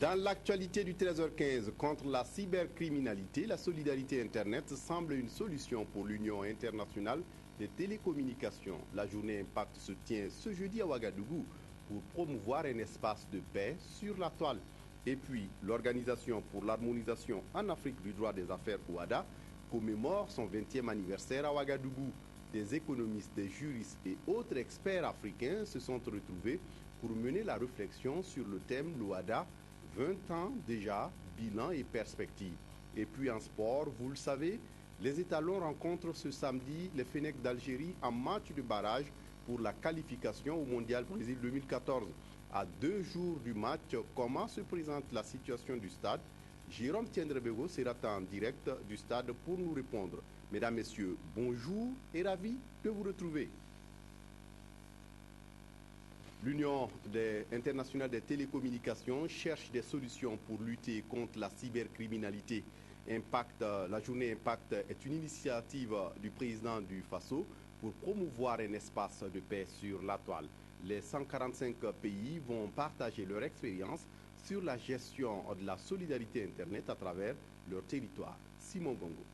Dans l'actualité du 13h15, contre la cybercriminalité, la solidarité Internet semble une solution pour l'Union internationale des télécommunications. La journée Impact se tient ce jeudi à Ouagadougou pour promouvoir un espace de paix sur la toile. Et puis, l'Organisation pour l'harmonisation en Afrique du droit des affaires OHADA commémore son 20e anniversaire à Ouagadougou. Des économistes, des juristes et autres experts africains se sont retrouvés pour mener la réflexion sur le thème l'OHADA 20 ans déjà, bilan et perspectives. Et puis en sport, vous le savez, les étalons rencontrent ce samedi les Fennecs d'Algérie en match de barrage pour la qualification au Mondial Brésil 2014. À 2 jours du match, comment se présente la situation du stade? Jérôme Tiendrebego sera en direct du stade pour nous répondre. Mesdames, Messieurs, bonjour et ravi de vous retrouver. L'Union internationale des télécommunications cherche des solutions pour lutter contre la cybercriminalité. La journée Impact est une initiative du président du FASO pour promouvoir un espace de paix sur la toile. Les 145 pays vont partager leur expérience sur la gestion de la solidarité Internet à travers leur territoire. Simon Gongo.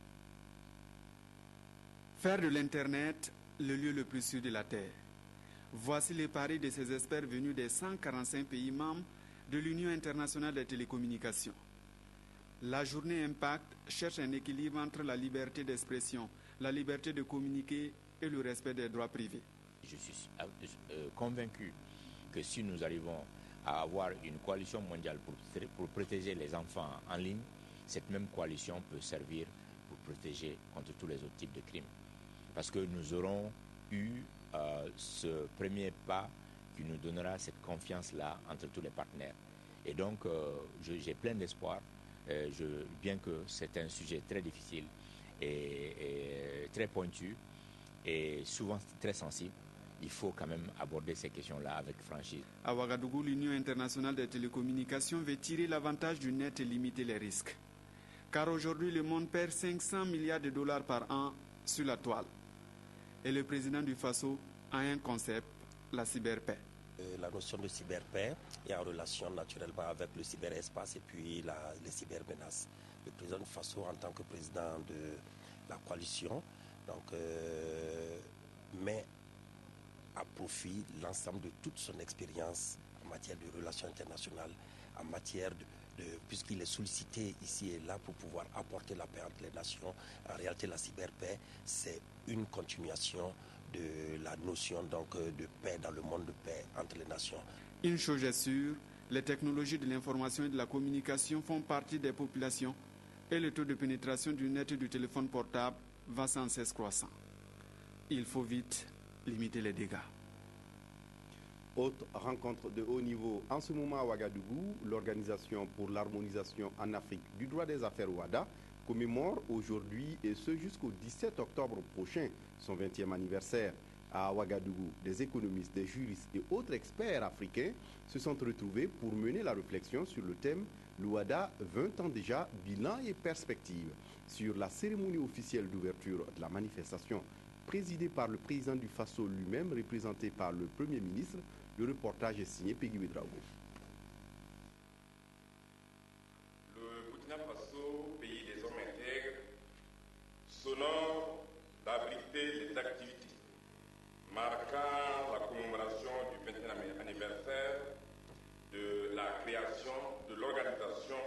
Faire de l'Internet le lieu le plus sûr de la Terre. Voici les paris de ces experts venus des 145 pays membres de l'Union internationale des télécommunications. La journée Impact cherche un équilibre entre la liberté d'expression, la liberté de communiquer et le respect des droits privés. Je suis convaincu que si nous arrivons à avoir une coalition mondiale pour protéger les enfants en ligne, cette même coalition peut servir pour protéger contre tous les autres types de crimes. Parce que nous aurons eu ce premier pas qui nous donnera cette confiance-là entre tous les partenaires. Et donc, j'ai plein d'espoir, bien que c'est un sujet très difficile et très pointu et souvent très sensible, il faut quand même aborder ces questions-là avec franchise. À Ouagadougou, l'Union internationale des télécommunications veut tirer l'avantage du net et limiter les risques. Car aujourd'hui, le monde perd 500 milliards de dollars par an sur la toile. Et le président du FASO a un concept, la cyberpaix. La notion de cyberpaix est en relation naturellement avec le cyberespace et puis les cybermenaces. Le président du FASO, en tant que président de la coalition, met à profit l'ensemble de toute son expérience en matière de relations internationales, en matière puisqu'il est sollicité ici et là pour pouvoir apporter la paix entre les nations. En réalité, la cyberpaix, c'est une continuation de la notion de paix dans le monde de paix entre les nations. Une chose est sûre, les technologies de l'information et de la communication font partie des populations et le taux de pénétration du net et du téléphone portable va sans cesse croissant. Il faut vite limiter les dégâts. Autre rencontre de haut niveau en ce moment à Ouagadougou, l'Organisation pour l'harmonisation en Afrique du droit des affaires OHADA commémore aujourd'hui et ce jusqu'au 17 octobre prochain son 20e anniversaire. À Ouagadougou, des économistes, des juristes et autres experts africains se sont retrouvés pour mener la réflexion sur le thème l'OHADA 20 ans déjà, bilan et perspectives. Sur la cérémonie officielle d'ouverture de la manifestation présidée par le président du FASO lui-même, représenté par le Premier ministre, le reportage est signé Peggy Ouedraogo. Le Burkina Faso, pays des hommes intègres, s'honore d'abriter les activités marquant la commémoration du 20e anniversaire de la création de l'Organisation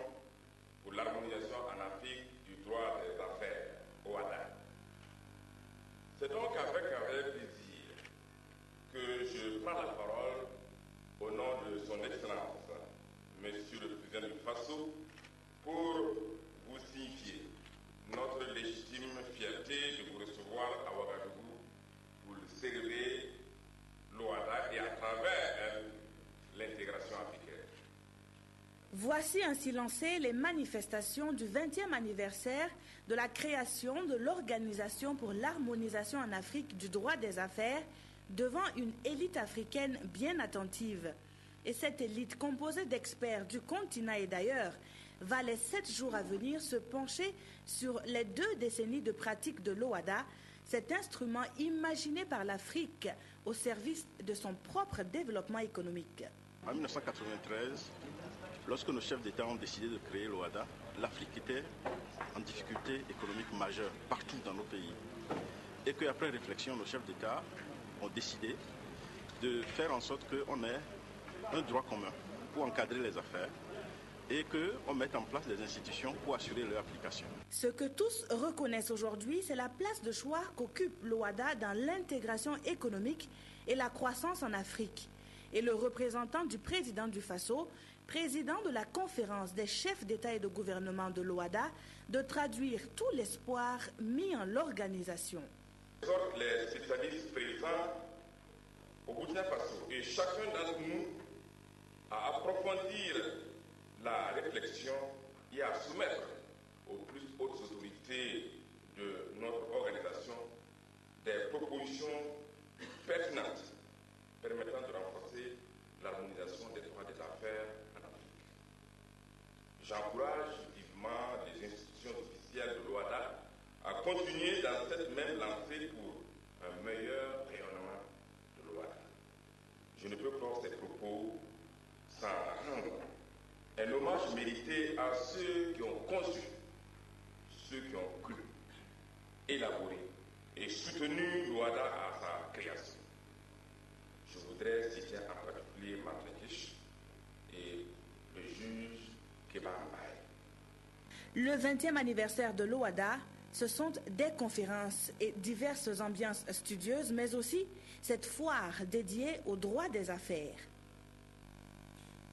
pour l'harmonisation en Afrique du droit des affaires, OHADA. C'est donc avec un réel plaisir que je prends la parole au nom de son Excellence, Monsieur le Président du FASO, pour vous signifier notre légitime fierté de vous recevoir à Ouagadougou pour célébrer l'OHADA et à travers elle l'intégration africaine. Voici ainsi lancées les manifestations du 20e anniversaire de la création de l'Organisation pour l'harmonisation en Afrique du droit des affaires devant une élite africaine bien attentive. Et cette élite composée d'experts du continent et d'ailleurs va les 7 jours à venir se pencher sur les 2 décennies de pratique de l'OHADA, cet instrument imaginé par l'Afrique au service de son propre développement économique. En 1993, lorsque nos chefs d'État ont décidé de créer l'OHADA, l'Afrique était en difficulté économique majeure partout dans nos pays. Et qu'après réflexion, nos chefs d'État ont décidé de faire en sorte qu'on ait un droit commun pour encadrer les affaires et qu'on mette en place des institutions pour assurer leur application. Ce que tous reconnaissent aujourd'hui, c'est la place de choix qu'occupe l'OHADA dans l'intégration économique et la croissance en Afrique. Et le représentant du président du Faso, président de la conférence des chefs d'État et de gouvernement de l'OHADA, de traduire tout l'espoir mis en l'organisation. Les spécialistes présents au Burkina Faso et chacun d'entre nous à approfondir la réflexion et à soumettre aux plus hautes autorités de notre organisation des propositions pertinentes permettant de renforcer l'harmonisation des droits des affaires en Afrique. J'encourage vivement les institutions officielles de l'OHADA à continuer dans cette même lancée pour un meilleur rayonnement de l'OHADA. Je ne peux clore ces propos sans rendre un hommage mérité à ceux qui ont conçu, ceux qui ont cru, élaboré et soutenu l'OHADA à sa création. Je voudrais citer en particulier Martin Kish et le juge Kéba Mbaye. Le 20e anniversaire de l'OHADA, ce sont des conférences et diverses ambiances studieuses, mais aussi cette foire dédiée aux droits des affaires.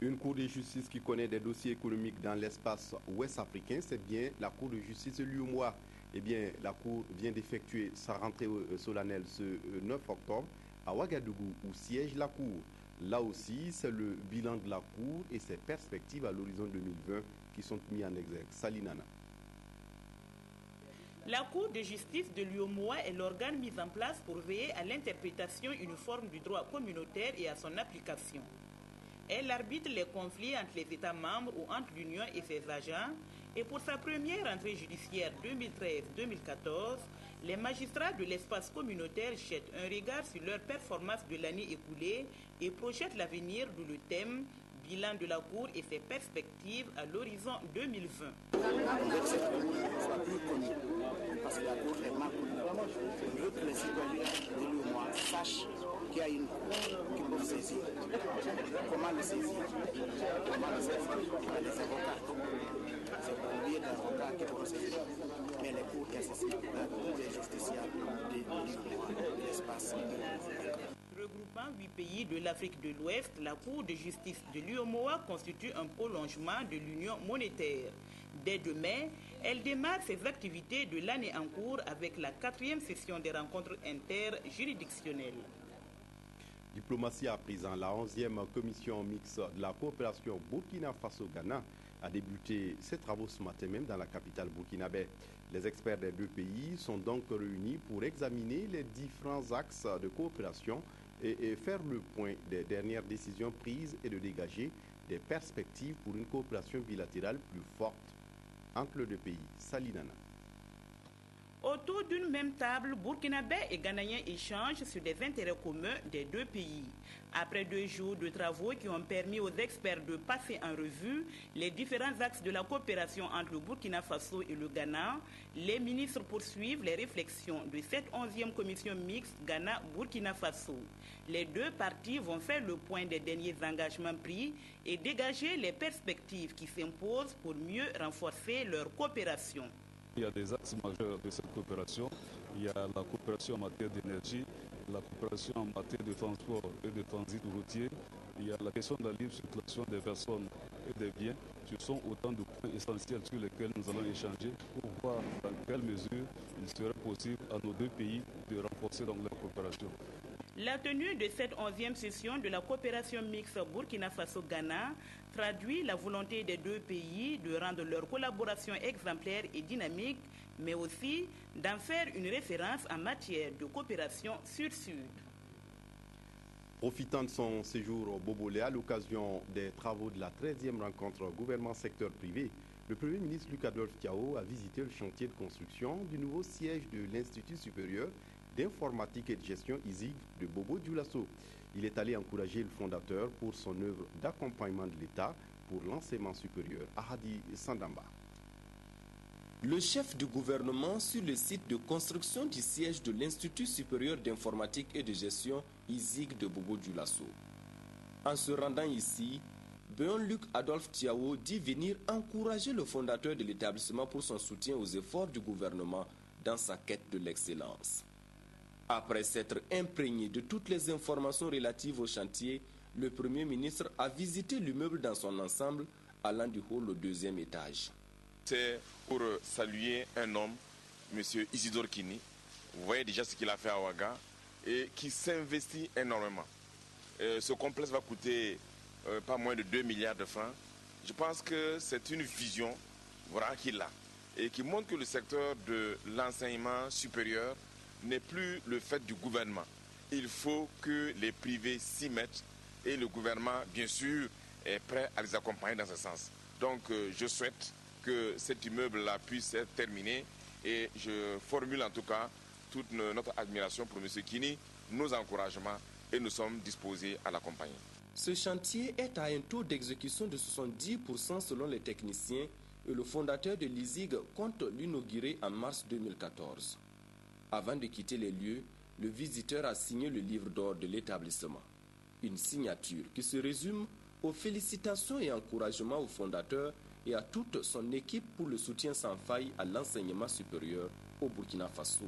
Une cour de justice qui connaît des dossiers économiques dans l'espace ouest africain, c'est bien la cour de justice de l'UEMOA. Eh bien, la cour vient d'effectuer sa rentrée solennelle ce 9 octobre à Ouagadougou, où siège la cour. Là aussi, c'est le bilan de la cour et ses perspectives à l'horizon 2020 qui sont mis en exergue. Salinana. La Cour de justice de l'UEMOA est l'organe mis en place pour veiller à l'interprétation uniforme du droit communautaire et à son application. Elle arbitre les conflits entre les États membres ou entre l'Union et ses agents. Et pour sa première entrée judiciaire 2013-2014, les magistrats de l'espace communautaire jettent un regard sur leur performance de l'année écoulée et projettent l'avenir, d'où le thème « Bilan de la Cour et ses perspectives à l'horizon 2020 ». Parce que la Cour est mal connue. Je veux que les citoyens de l'UEMOA sachent qu'il y a une cour qui peut saisir. Comment le saisir? Comment le saisir? Les avocats. C'est pour lieu d'avocats qui vont saisir. Mais les cours qui assistent tous les justiciables de l'UEMOA, de l'espace. Regroupant 8 pays de l'Afrique de l'Ouest, la Cour de justice de l'UEMOA constitue un prolongement de l'Union monétaire. Dès demain, elle démarre ses activités de l'année en cours avec la 4e session des rencontres interjuridictionnelles. Diplomatie à présent, la 11e commission mixte de la coopération Burkina Faso-Ghana a débuté ses travaux ce matin même dans la capitale burkinabé. Les experts des deux pays sont donc réunis pour examiner les différents axes de coopération et faire le point des dernières décisions prises et de dégager des perspectives pour une coopération bilatérale plus forte entre les deux pays. Salinana. Autour d'une même table, Burkinabés et Ghanéens échangent sur des intérêts communs des deux pays. Après 2 jours de travaux qui ont permis aux experts de passer en revue les différents axes de la coopération entre le Burkina Faso et le Ghana, les ministres poursuivent les réflexions de cette 11e commission mixte Ghana-Burkina Faso. Les deux parties vont faire le point des derniers engagements pris et dégager les perspectives qui s'imposent pour mieux renforcer leur coopération. Il y a des axes majeurs de cette coopération. Il y a la coopération en matière d'énergie, la coopération en matière de transport et de transit routier. Il y a la question de la libre circulation des personnes et des biens. Ce sont autant de points essentiels sur lesquels nous allons échanger pour voir dans quelle mesure il serait possible à nos deux pays de renforcer donc leur coopération. La tenue de cette 11e session de la coopération mixte Burkina Faso-Ghana traduit la volonté des deux pays de rendre leur collaboration exemplaire et dynamique, mais aussi d'en faire une référence en matière de coopération sud-sud. Profitant de son séjour au Bobolé à l'occasion des travaux de la 13e rencontre gouvernement-secteur privé, le Premier ministre Luc-Adolphe Thiaw a visité le chantier de construction du nouveau siège de l'Institut supérieur d'informatique et de gestion ISIG de Bobo Dioulasso. Il est allé encourager le fondateur pour son œuvre d'accompagnement de l'État pour l'enseignement supérieur. Ahadi Sandamba. Le chef du gouvernement sur le site de construction du siège de l'Institut supérieur d'informatique et de gestion ISIG de Bobo-Dioulasso. En se rendant ici, Beon-Luc Adolphe Tiao dit venir encourager le fondateur de l'établissement pour son soutien aux efforts du gouvernement dans sa quête de l'excellence. Après s'être imprégné de toutes les informations relatives au chantier, le Premier ministre a visité l'immeuble dans son ensemble, allant du hall au deuxième étage. C'est pour saluer un homme, M. Isidore Kini. Vous voyez déjà ce qu'il a fait à Ouaga et qui s'investit énormément. Ce complexe va coûter pas moins de 2 milliards de francs. Je pense que c'est une vision qu'il a et qui montre que le secteur de l'enseignement supérieur n'est plus le fait du gouvernement. Il faut que les privés s'y mettent et le gouvernement, bien sûr, est prêt à les accompagner dans ce sens. Donc, je souhaite que cet immeuble-là puisse être terminé et je formule en tout cas toute notre admiration pour M. Kini, nos encouragements et nous sommes disposés à l'accompagner. Ce chantier est à un taux d'exécution de 70% selon les techniciens et le fondateur de l'ISIG compte l'inaugurer en mars 2014. Avant de quitter les lieux, le visiteur a signé le livre d'or de l'établissement. Une signature qui se résume aux félicitations et encouragements au fondateur et à toute son équipe pour le soutien sans faille à l'enseignement supérieur au Burkina Faso.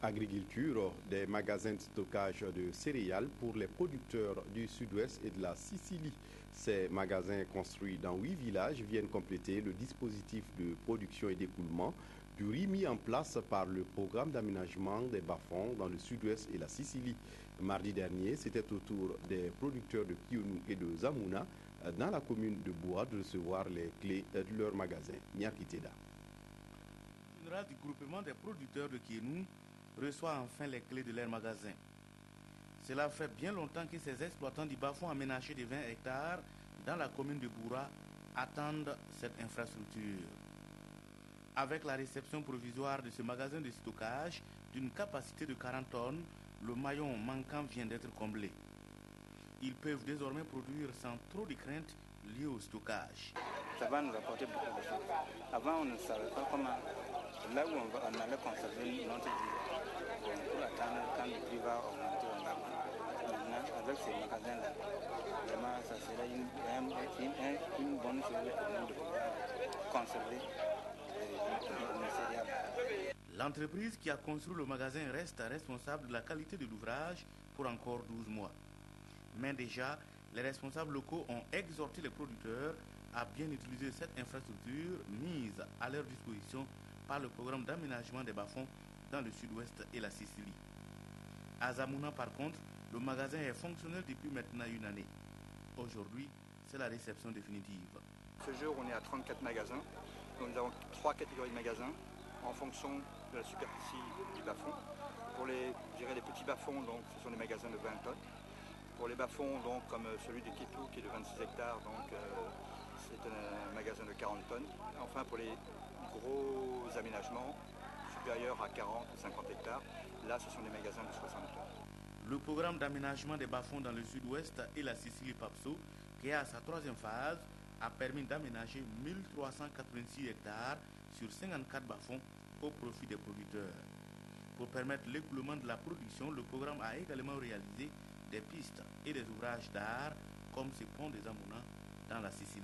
Agriculture, des magasins de stockage de céréales pour les producteurs du sud-ouest et de la Sicile. Ces magasins construits dans 8 villages viennent compléter le dispositif de production et d'écoulement du riz mis en place par le programme d'aménagement des bas-fonds dans le sud-ouest et la Sicile. Mardi dernier, c'était au tour des producteurs de Kionou et de Zamuna dans la commune de Boua de recevoir les clés de leur magasin. Niakiteda. Le général du groupement des producteurs de Kionou reçoit enfin les clés de leur magasin. Cela fait bien longtemps que ces exploitants du bas-fond aménagés de 20 hectares dans la commune de Boura attendent cette infrastructure. Avec la réception provisoire de ce magasin de stockage d'une capacité de 40 tonnes, le maillon manquant vient d'être comblé. Ils peuvent désormais produire sans trop de craintes liées au stockage. Ça va nous apporter beaucoup de choses. Avant, on ne savait pas comment, là où on allait conserver notre vie, pour attendre quand le prix va augmenter, on va. Maintenant, avec ces magasins-là, vraiment, ça sera une bonne chose pour nous de pouvoir conserver nos céréales. L'entreprise qui a construit le magasin reste responsable de la qualité de l'ouvrage pour encore 12 mois. Mais déjà, les responsables locaux ont exhorté les producteurs à bien utiliser cette infrastructure mise à leur disposition par le programme d'aménagement des bas-fonds dans le sud-ouest et la Sicile. À Zamuna, par contre, le magasin est fonctionnel depuis maintenant une année. Aujourd'hui, c'est la réception définitive. Ce jour, on est à 34 magasins. Donc, nous avons 3 catégories de magasins en fonction de la superficie du bas-fond. Pour les petits bas-fonds, donc, ce sont des magasins de 20 tonnes. Pour les bas-fonds, donc, comme celui de Kétou qui est de 26 hectares, donc, c'est un magasin de 40 tonnes. Enfin, pour les gros aménagements supérieurs à 40 ou 50 hectares, là, ce sont des magasins de 60 tonnes. Le programme d'aménagement des bas-fonds dans le sud-ouest et la Sicile PAPSO, qui est à sa 3e phase, a permis d'aménager 1386 hectares sur 54 bas-fonds au profit des producteurs. Pour permettre l'écoulement de la production, le programme a également réalisé des pistes et des ouvrages d'art comme ce pont des Amouna dans la Sicile.